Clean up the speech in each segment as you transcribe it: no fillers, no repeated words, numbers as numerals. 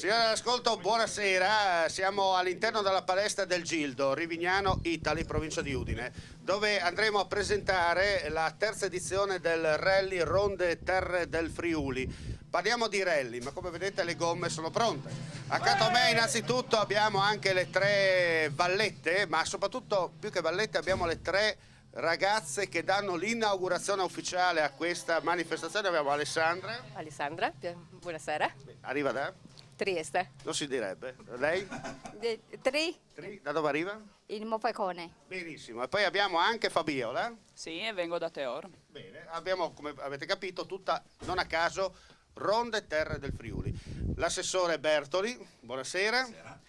Signori all'ascolto, buonasera. Siamo all'interno della palestra del Gildo, Rivignano Italy, provincia di Udine, dove andremo a presentare la terza edizione del Rally Ronde Terre del Friuli. Parliamo di rally, ma come vedete le gomme sono pronte. Accanto a me innanzitutto abbiamo anche le tre vallette, ma soprattutto più che vallette abbiamo le tre ragazze che danno l'inaugurazione ufficiale a questa manifestazione. Abbiamo Alessandra. Alessandra, buonasera. Arriva da? Trieste. Non si direbbe. Lei? Tri, Da dove arriva? il Mopecone. Benissimo. E poi abbiamo anche Fabiola. Sì, e vengo da Teor. Bene. Abbiamo, come avete capito, tutta, non a caso, Ronde Terre del Friuli. L'assessore Bertoli, buonasera. Buonasera.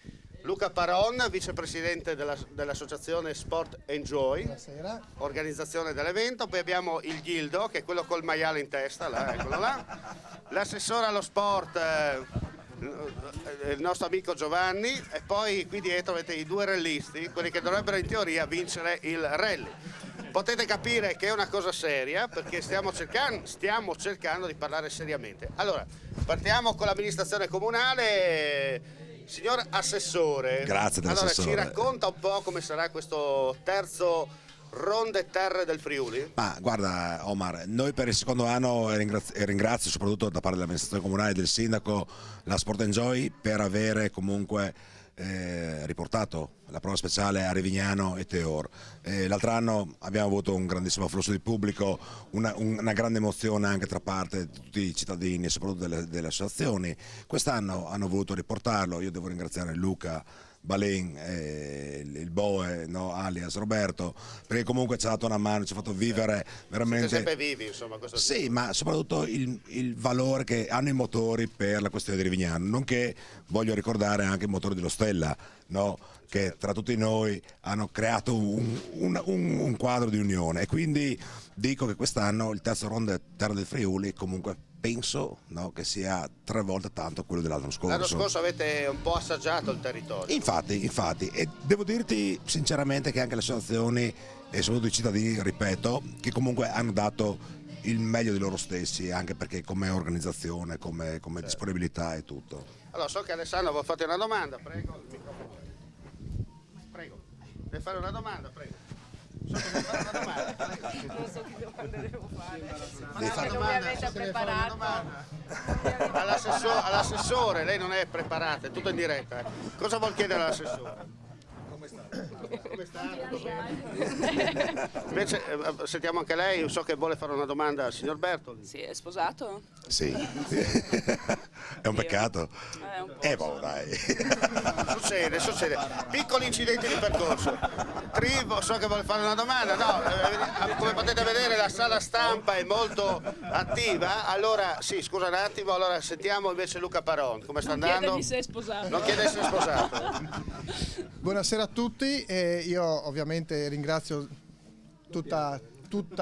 Luca Paron, vicepresidente dell'associazione Sport Enjoy, buonasera, organizzazione dell'evento. Poi abbiamo il Gildo, che è quello col maiale in testa, là, eccolo là. L'assessore allo sport, il nostro amico Giovanni, e poi qui dietro avete i due rallisti, quelli che dovrebbero in teoria vincere il rally. Potete capire che è una cosa seria, perché stiamo cercando di parlare seriamente. Allora, partiamo con l'amministrazione comunale. Signor Assessore, grazie dell'assessore. Allora, ci racconta un po' come sarà questo terzo Ronde Terre del Friuli? Ma guarda Omar, noi per il secondo anno ringrazio soprattutto da parte dell'amministrazione comunale e del sindaco la Sport Enjoy per avere comunque riportato la prova speciale a Rivignano e Teor. L'altro anno abbiamo avuto un grandissimo afflusso di pubblico, una grande emozione anche tra parte di tutti i cittadini e soprattutto delle associazioni. Quest'anno hanno voluto riportarlo, io devo ringraziare Luca Balin, il Boe, no, alias Roberto, perché comunque ci ha dato una mano, ci ha fatto vivere veramente. Siete sempre vivi, insomma, questo sì, tipo. Ma soprattutto il valore che hanno i motori per la questione di Rivignano, nonché voglio ricordare anche i motori dello Stella, no, che tra tutti noi hanno creato un quadro di unione, e quindi dico che quest'anno il terzo Ronde Terre del Friuli comunque penso, no, che sia 3 volte tanto quello dell'anno scorso. L'anno scorso avete un po' assaggiato il territorio. Infatti, e devo dirti sinceramente che anche le associazioni e soprattutto i cittadini, ripeto, che comunque hanno dato il meglio di loro stessi, anche perché come organizzazione, come certo, disponibilità e tutto. Allora, so che Alessandro vuole fare una domanda, prego, il microfono. Prego, deve fare una domanda, prego. So che deve fare una domanda, prego. Non so che domanda devo fare. Devi fare Non mi avete preparato. All'assessore, lei non è preparata, è tutto in diretta. Cosa vuol chiedere all'assessore? Come sta? Tutto bene? Invece sentiamo anche lei, so che vuole fare una domanda al signor Bertoli. Sì, è sposato? Sì, è un peccato. Un po'. Dai. Succede. Piccoli incidenti di percorso. Trivo, so che vuole fare una domanda. No, come potete vedere la sala stampa è molto attiva. Allora, sì, scusa un attimo, allora sentiamo invece Luca Paron. Come sta andando? Non chiedergli se è sposato. Non chiede se è sposato. Buonasera a tutti, io ovviamente ringrazio tutta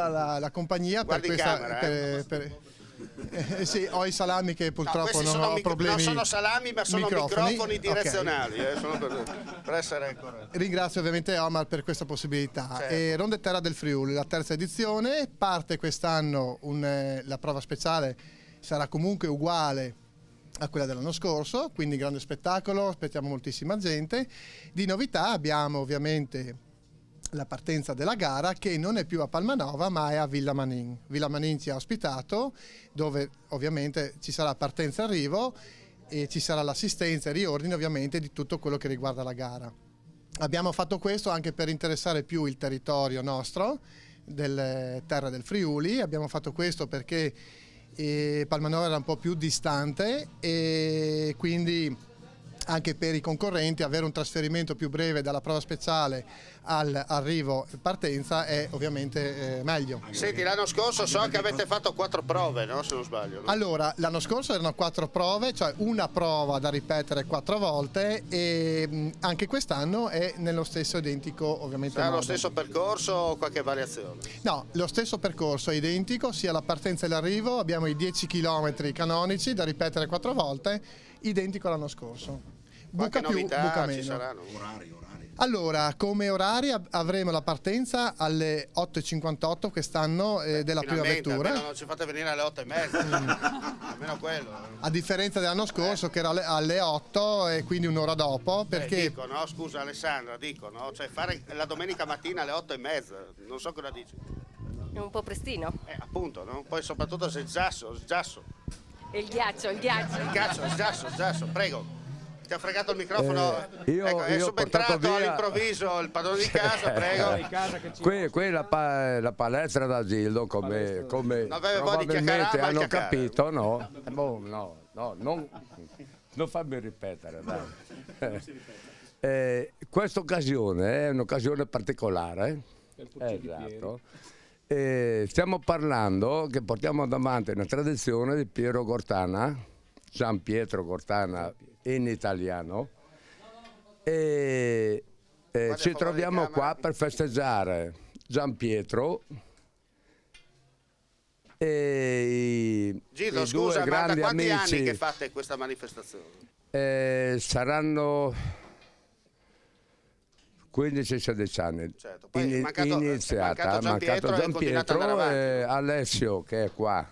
la compagnia per questa. Sì, ho i salami che purtroppo non ho problemi. Non sono salami, ma sono microfoni direzionali. Okay. Solo per essere corretto. Ringrazio ovviamente Omar per questa possibilità. Certo. Ronde Terre del Friuli, la terza edizione, parte quest'anno la prova speciale sarà comunque uguale a quella dell'anno scorso, quindi grande spettacolo, aspettiamo moltissima gente. Di novità abbiamo ovviamente la partenza della gara, che non è più a Palmanova ma è a Villa Manin. Villa Manin ci ha ospitato, dove ovviamente ci sarà partenza e arrivo e ci sarà l'assistenza e riordine ovviamente di tutto quello che riguarda la gara. Abbiamo fatto questo anche per interessare più il territorio nostro, delle terre del Friuli. Abbiamo fatto questo perché Palmanova era un po' più distante e quindi anche per i concorrenti avere un trasferimento più breve dalla prova speciale all'arrivo e partenza è ovviamente meglio. Senti, l'anno scorso so che avete fatto 4 prove, no? Se non sbaglio, no? Allora, l'anno scorso erano 4 prove, cioè una prova da ripetere 4 volte, e anche quest'anno è nello stesso identico ovviamente sarà modo. Lo stesso percorso o qualche variazione? No, lo stesso percorso è identico, sia la partenza e l'arrivo, abbiamo i 10 km canonici da ripetere 4 volte, identico all'anno scorso. Qualche Buca più, novità buca ci meno. saranno? Orari. Allora, come orari avremo la partenza alle 8:58 quest'anno della prima Finalmente, vettura. almeno non ci fate venire alle 8:30. Almeno quello. A differenza dell'anno scorso che era alle 8 e quindi un'ora dopo, perché Dicono, scusa Alessandra, dicono, cioè fare la domenica mattina alle 8:30, non so cosa dici. È un po' prestino. Appunto, no? Poi soprattutto se il giasso. E il ghiaccio, il ghiaccio. Il giasso, prego. Ti ha fregato il microfono? Io È ho portato subentrato via- all'improvviso il padrone di casa, prego. Qui la palestra da Gildo, come Non aveva voglia di probabilmente chiacchierare, ma hanno chiacchierare. capito, no? No, non fammi ripetere, dai. Questa occasione è un'occasione particolare. Esatto. Stiamo parlando che portiamo davanti una tradizione di Piero Cortana, Gian Pietro Cortana in italiano, e ci troviamo qua per festeggiare Gian Pietro e Gildo, i scusa, due ma da grandi quanti amici. anni che fate questa manifestazione? Saranno 15-16 anni. Certo, poi è mancato iniziata, Gian Pietro e continuate ad andare avanti. Alessio che è qua.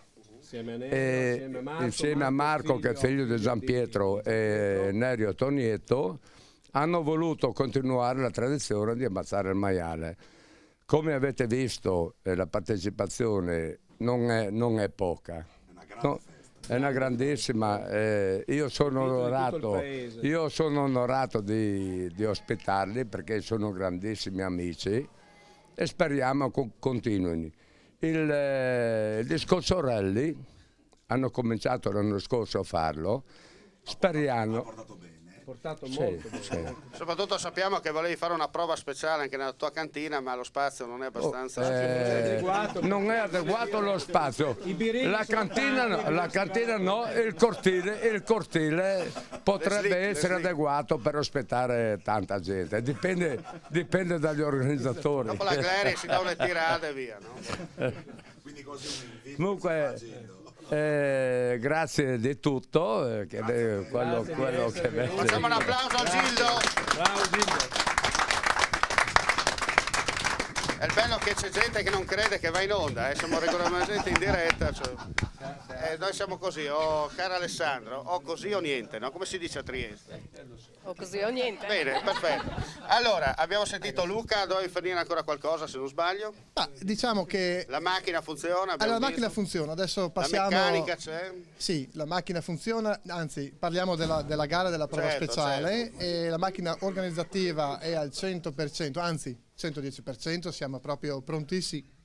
Insieme a Marco che è figlio di Gian Pietro e Nerio Tonietto hanno voluto continuare la tradizione di ammazzare il maiale. Come avete visto la partecipazione non è poca, no, è una grandissima, io sono onorato di ospitarli perché sono grandissimi amici e speriamo continuino. Il discorso rally hanno cominciato l'anno scorso a farlo, speriamo. Portato molto bene. Soprattutto sappiamo che volevi fare una prova speciale anche nella tua cantina, ma lo spazio non è abbastanza. Non è adeguato lo spazio. La cantina no, il cortile potrebbe essere adeguato per ospitare tanta gente. Dipende dagli organizzatori. Dopo la Gleri si dà una tirata e via, no? Comunque, grazie di tutto, quello che vede. Facciamo un applauso a Gildo. Bravo Gildo. È il bello che c'è gente che non crede che va in onda, siamo regolarmente in diretta. Cioè, noi siamo così, caro Alessandro, o così o niente, no? Come si dice a Trieste? O così o niente. Bene, perfetto. Allora, abbiamo sentito Luca, dovevi finire ancora qualcosa se non sbaglio? diciamo che La macchina funziona? allora, la macchina funziona, adesso passiamo. La meccanica c'è? Sì, la macchina funziona, anzi parliamo della gara della prova Certo, speciale e la macchina organizzativa è al 100%, anzi 110%, siamo proprio prontissimi.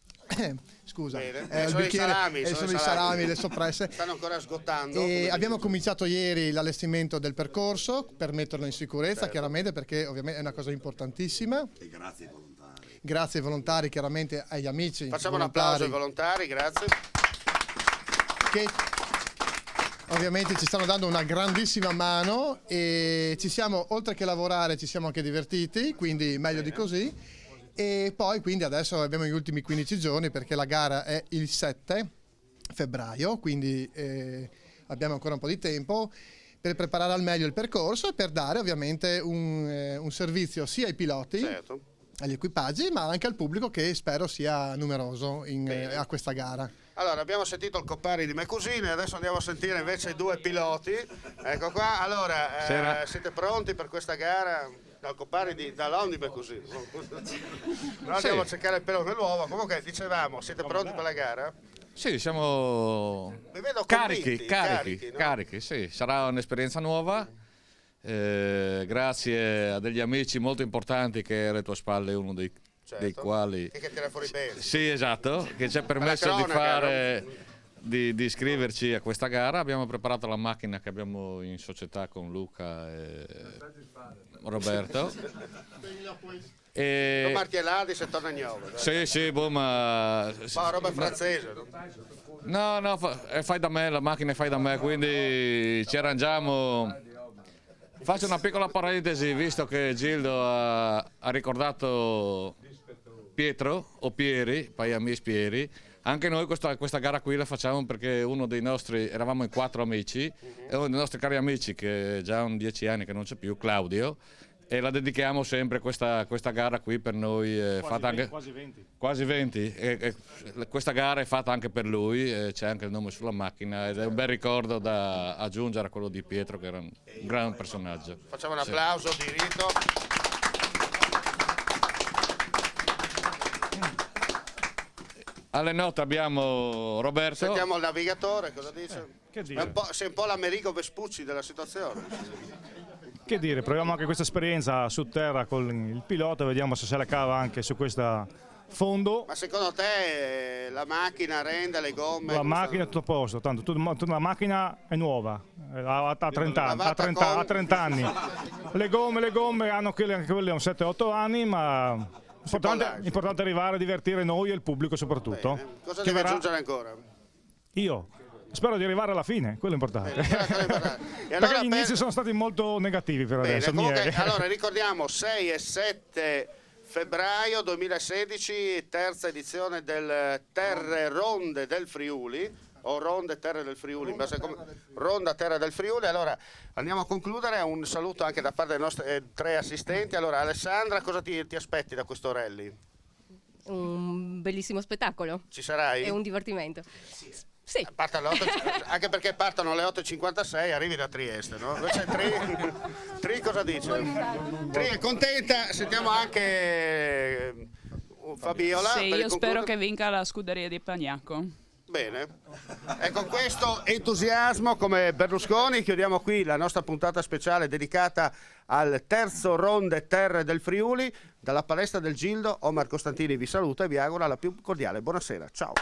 Scusa, Bene. il Sono i bicchiere, salami, sono i salami, le soppresse. Stanno ancora sgottando. E abbiamo cominciato ieri l'allestimento del percorso per metterlo in sicurezza, chiaramente, perché ovviamente è una cosa importantissima. E grazie ai volontari. Grazie ai volontari, chiaramente agli amici. Facciamo un applauso ai volontari, grazie. Che ovviamente ci stanno dando una grandissima mano e ci siamo, oltre che lavorare, ci siamo anche divertiti, quindi meglio di così. E poi quindi adesso abbiamo gli ultimi 15 giorni perché la gara è il 7 febbraio, quindi abbiamo ancora un po' di tempo per preparare al meglio il percorso e per dare ovviamente un servizio sia ai piloti, Certo. agli equipaggi, ma anche al pubblico che spero sia numeroso a questa gara. Allora, abbiamo sentito il Coppari di Mecusine, adesso andiamo a sentire invece i due piloti. Ecco qua, allora, siete pronti per questa gara? Dal Coppari dall'Omnibe così. Però andiamo a cercare il pelo nell'uovo. Comunque dicevamo, siete pronti per la gara? Sì, siamo Vi vedo carichi, convinti, no? carichi, sì. Sarà un'esperienza nuova. Grazie a degli amici molto importanti che è alle tue spalle, uno dei quali... Che tira fuori bene. Sì, esatto, che ci ha permesso di fare... Di iscriverci a questa gara. Abbiamo preparato la macchina che abbiamo in società con Luca e Roberto. Non martiellati se torna ignovo. Sì, boh, ma roba francese. No, fai da me, la macchina è fai da me, quindi ci arrangiamo. Faccio una piccola parentesi, visto che Gildo ha ricordato Pietro o Pieri, Paiamis Pieri. Anche noi questa gara qui la facciamo perché uno dei nostri, eravamo in 4 amici, e uno dei nostri cari amici che già ha 10 anni che non c'è più, Claudio, e la dedichiamo sempre questa gara qui per noi. Quasi 20. Questa gara è fatta anche per lui, c'è anche il nome sulla macchina ed è un bel ricordo da aggiungere a quello di Pietro, che era un gran personaggio. Facciamo un applauso di rito. Alle note abbiamo Roberto. Sentiamo il navigatore, cosa dice? Che dire? Sei un po' l'Americo Vespucci della situazione. Che dire, proviamo anche questa esperienza su terra con il pilota, vediamo se se la cava anche su questa fondo. Ma secondo te la macchina rende, le gomme? La macchina è tutto a posto, tanto la macchina è nuova, ha 30 anni, ha 30 anni. Le gomme hanno anche quelle 7-8 anni, ma importante arrivare a divertire noi e il pubblico soprattutto. Bene. Cosa deve aggiungere ancora? Io spero di arrivare alla fine, quello è importante. Allora, perché gli inizi sono stati molto negativi per adesso. Comunque, allora ricordiamo 6 e 7 febbraio 2016, terza edizione del Terre Ronde del Friuli, o Ronde Terre del Friuli, Ronda Terre del Friuli. Allora andiamo a concludere, un saluto anche da parte dei nostri 3 assistenti. Allora Alessandra, cosa ti aspetti da questo rally? Un bellissimo spettacolo. Ci sarai? È un divertimento. Sì. Anche perché partono alle 8.56, arrivi da Trieste, no? Invece Tri cosa dice? Tri è contenta, sentiamo anche Fabiola. Sì, io spero che vinca la scuderia di Pagnacco. Bene, e con questo entusiasmo come Berlusconi chiudiamo qui la nostra puntata speciale dedicata al terzo Ronde Terre del Friuli. Dalla palestra del Gildo, Omar Costantini vi saluta e vi augura la più cordiale buonasera. Ciao.